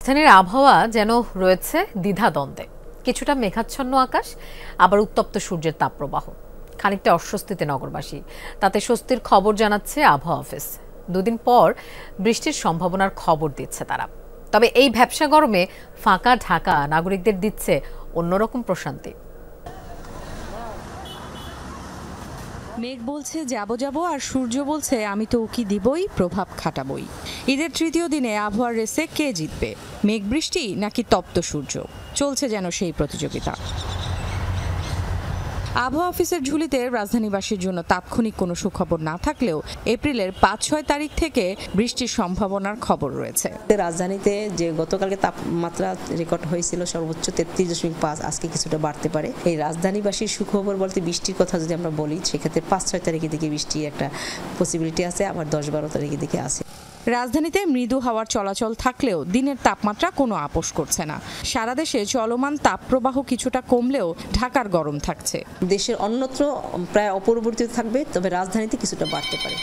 রাজধানীর আবহাওয়া যেন রয়েছে দ্বিধাদ্বন্দ্বে। কিছুটা মেঘাচ্ছন্ন আকাশ, আবার উত্তপ্ত সূর্যের তাপপ্রবাহ। খানিকটা অস্বস্তিতে নগরবাসী, তাতে স্বস্তির খবর জানাচ্ছে আবহাওয়া অফিস। দুদিন পর বৃষ্টির সম্ভাবনার খবর দিচ্ছে তারা। তবে এই ভ্যাপসা গরমে ফাঁকা ঢাকা নাগরিকদের দিচ্ছে অন্যরকম প্রশান্তি। মেঘ বলছে যাব যাব, আর সূর্য বলছে আমি তো উকি দিবই, প্রভাব খাটাবই। ঈদের তৃতীয় দিনে আবহাওয়ার রেসে কে জিতবে, মেঘ বৃষ্টি নাকি তপ্ত সূর্য? চলছে যেন সেই প্রতিযোগিতা। আবহাওয়া অফিসের ঝুলিতে রাজধানীবাসীর জন্য তাৎক্ষণিক কোনো সুখবর না থাকলেও এপ্রিলের ৫-৬ তারিখ থেকে বৃষ্টির সম্ভাবনার খবর রয়েছে। রাজধানীতে যে গতকালকে তাপমাত্রা রেকর্ড হয়েছিল সর্বোচ্চ ৩৩.৫, আজকে কিছুটা বাড়তে পারে। এই রাজধানীবাসীর সুখবর বলতে বৃষ্টির কথা যদি আমরা বলি, সেক্ষেত্রে ৫-৬ তারিখের দিকে বৃষ্টির একটা পসিবিলিটি আছে, আবার ১০-১২ তারিখের দিকে আছে। রাজধানীতে মৃদু হাওয়ার চলাচল থাকলেও দিনের তাপমাত্রা কোনো আপোষ করছে না। সারা দেশে চলমান তাপপ্রবাহ কিছুটা কমলেও ঢাকার গরম থাকছে। দেশের অন্যত্র প্রায় অপরিবর্তিত থাকবে, তবে রাজধানীতে কিছুটা বাড়তে পারে।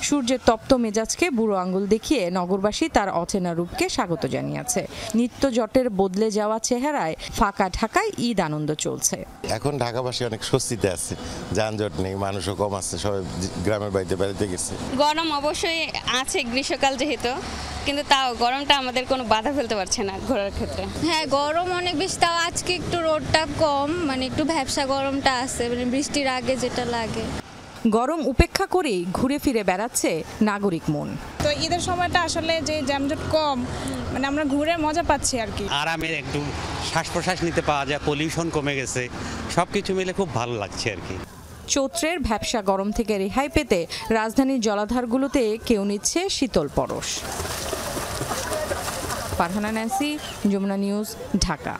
সূর্যের তপ্ত মেজাজকে বুড়ো আঙুল দেখিয়ে নগরবাসী তার অচেনা রূপকে স্বাগত জানিয়েছে। নিত্য জটের বদলে যাওয়া চেহারায় ফাঁকা ঢাকায় ঈদ আনন্দ চলছে। এখন ঢাকাবাসী অনেক স্বস্তিতে আছে, যানজট নেই, মানুষও কম আছে, সবাই গ্রামের বাড়িতে বেড়াতে গেছে। গরম অবশ্যই আছে গ্রীষ্মকাল যেহেতু, কিন্তু তাও গরমটা আমাদের কোনো বাধা ফেলতে পারছে না ঘোরার ক্ষেত্রে। হ্যাঁ, গরম অনেক বেশি, তাও আজকে একটু রোদটা কম, মানে একটু ভ্যাপসা গরমটা আছে, মানে বৃষ্টির আগে যেটা লাগে। গরম উপেক্ষা করেই ঘুরে ফিরে বেড়াচ্ছে নাগরিক মন। তো ঈদের সময়টা আসলে যে যানজট কম, মানে আমরা ঘুরে মজা পাচ্ছি আর কি। আরামের একটু শ্বাস প্রশ্বাস নিতে পাওয়া যায়, পলিউশন কমে গেছে, সবকিছু মিলে খুব ভালো লাগছে আর কি। চৈত্রের ভ্যাপসা গরম থেকে রেহাই পেতে রাজধানীর জলাধারগুলোতে কেউ নিচ্ছে শীতল পরশ। Farhana Nancy, Jamuna news, Dhaka.